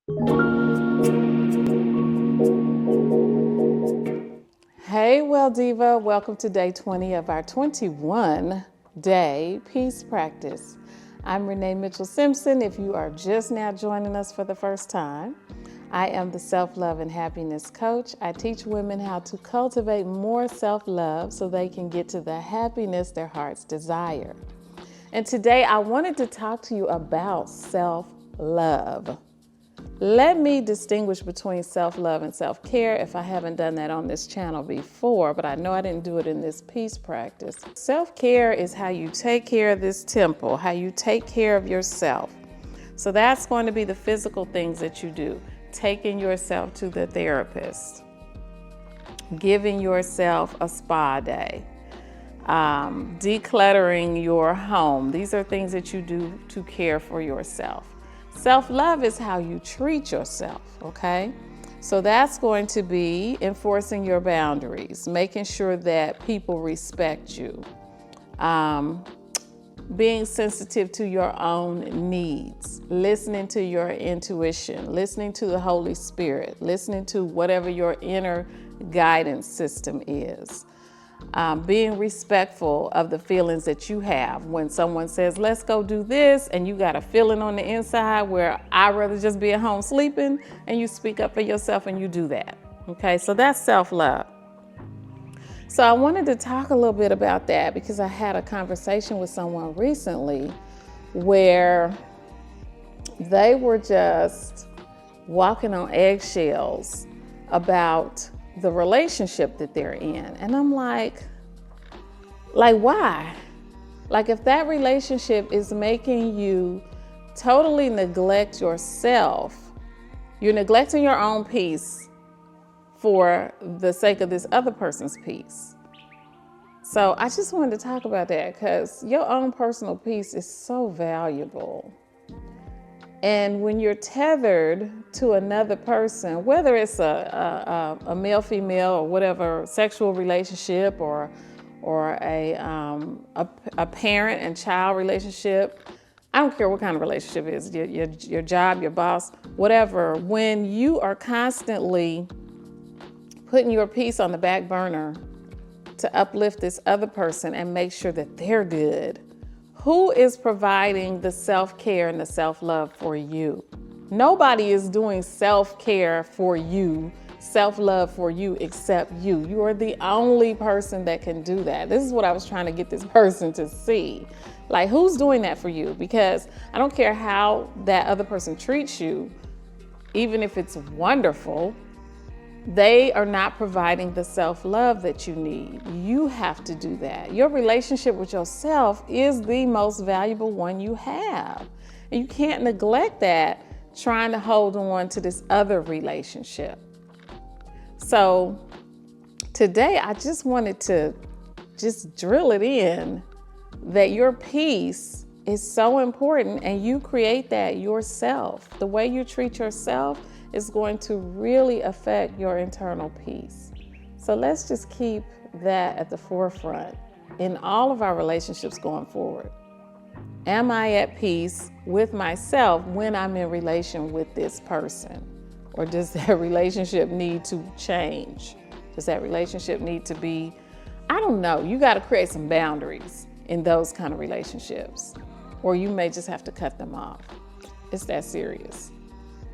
Hey, Well Diva, welcome to day 20 of our 21-day peace practice. I'm Renee Mitchell-Simpson. If you are just now joining us for the first time, I am the self-love and happiness coach. I teach women how to cultivate more self-love so they can get to the happiness their hearts desire. And today I wanted to talk to you about self-love. Let me distinguish between self-love and self-care if I haven't done that on this channel before, but I know I didn't do it in this peace practice. Self-care is how you take care of this temple, how you take care of yourself. So that's going to be the physical things that you do. Taking yourself to the therapist, giving yourself a spa day, decluttering your home. These are things that you do to care for yourself. Self-love is how you treat yourself, okay? So that's going to be enforcing your boundaries, making sure that people respect you, being sensitive to your own needs, listening to your intuition, listening to the Holy Spirit, listening to whatever your inner guidance system is. Being respectful of the feelings that you have when someone says, let's go do this, and you got a feeling on the inside where I'd rather just be at home sleeping, and you speak up for yourself and you do that. Okay, so that's self-love. So I wanted to talk a little bit about that because I had a conversation with someone recently where they were just walking on eggshells about the relationship that they're in. And I'm like, why? Like, if that relationship is making you totally neglect yourself, you're neglecting your own peace for the sake of this other person's peace. So I just wanted to talk about that because your own personal peace is so valuable. And when you're tethered to another person, whether it's a male, female, or whatever sexual relationship, or a parent and child relationship, I don't care what kind of relationship it is, your job, your boss, whatever. When you are constantly putting your peace on the back burner to uplift this other person and make sure that they're good, who is providing the self-care and the self-love for you? Nobody is doing self-care for you, self-love for you, except you. You are the only person that can do that. This is what I was trying to get this person to see. Like, who's doing that for you? Because I don't care how that other person treats you, even if it's wonderful, they are not providing the self-love that you need. You have to do that. Your relationship with yourself is the most valuable one you have. And you can't neglect that trying to hold on to this other relationship. So today I just wanted to just drill it in that your peace is so important, and you create that yourself. The way you treat yourself is going to really affect your internal peace. So let's just keep that at the forefront in all of our relationships going forward. Am I at peace with myself when I'm in relation with this person? Or does that relationship need to change? Does that relationship need to be, I don't know, you got to create some boundaries in those kind of relationships, or you may just have to cut them off. It's that serious.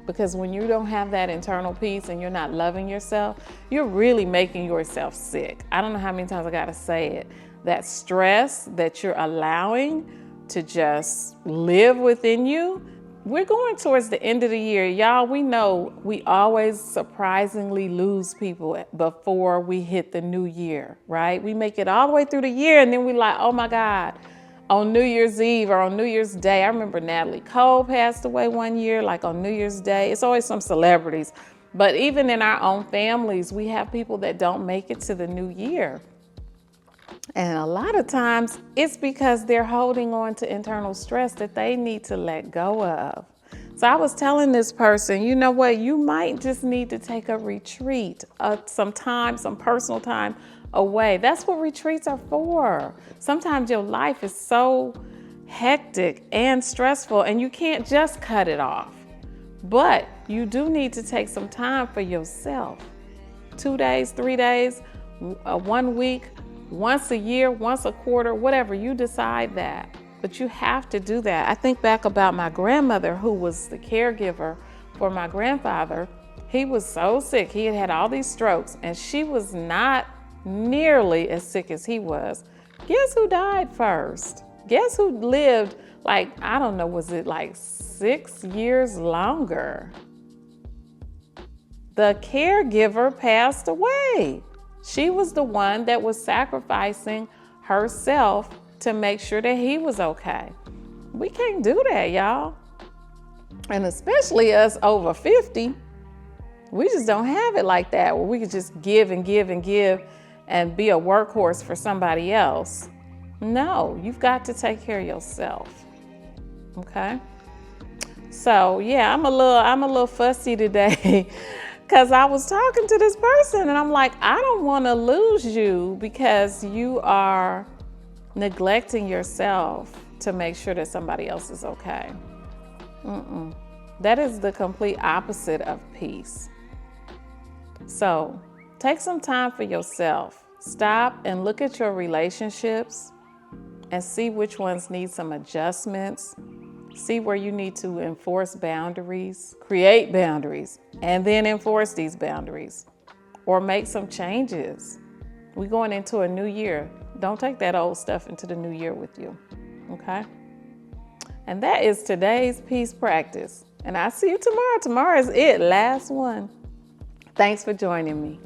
Because when you don't have that internal peace and you're not loving yourself, you're really making yourself sick. I don't know how many times I gotta say it. That stress that you're allowing to just live within you. We're going towards the end of the year. Y'all, we know we always surprisingly lose people before we hit the new year, right? We make it all the way through the year and then we like, oh my God, on New Year's Eve or on New Year's Day. I remember Natalie Cole passed away one year, like on New Year's Day. It's always some celebrities. But even in our own families, we have people that don't make it to the new year. And a lot of times it's because they're holding on to internal stress that they need to let go of. So I was telling this person, you know what, you might just need to take a retreat, some time, some personal time away. That's what retreats are for. Sometimes your life is so hectic and stressful and you can't just cut it off. But you do need to take some time for yourself. 2 days, 3 days, 1 week, once a year, once a quarter, whatever, you decide that. But you have to do that. I think back about my grandmother, who was the caregiver for my grandfather. He was so sick. He had had all these strokes, and she was not nearly as sick as he was. Guess who died first? Guess who lived, like, I don't know, was it like 6 years longer? The caregiver passed away. She was the one that was sacrificing herself to make sure that he was okay. We can't do that, y'all. And especially us over 50, we just don't have it like that, where we could just give and give and give and be a workhorse for somebody else. No, you've got to take care of yourself. Okay? So yeah, I'm a little fussy today because I was talking to this person and I'm like, I don't want to lose you because you are neglecting yourself to make sure that somebody else is okay. That is the complete opposite of peace. So take some time for yourself. Stop and look at your relationships and see which ones need some adjustments. See where you need to enforce boundaries, create boundaries, and then enforce these boundaries or make some changes. We're going into a new year. Don't take that old stuff into the new year with you, okay? And that is today's peace practice. And I'll see you tomorrow. Tomorrow is it, last one. Thanks for joining me.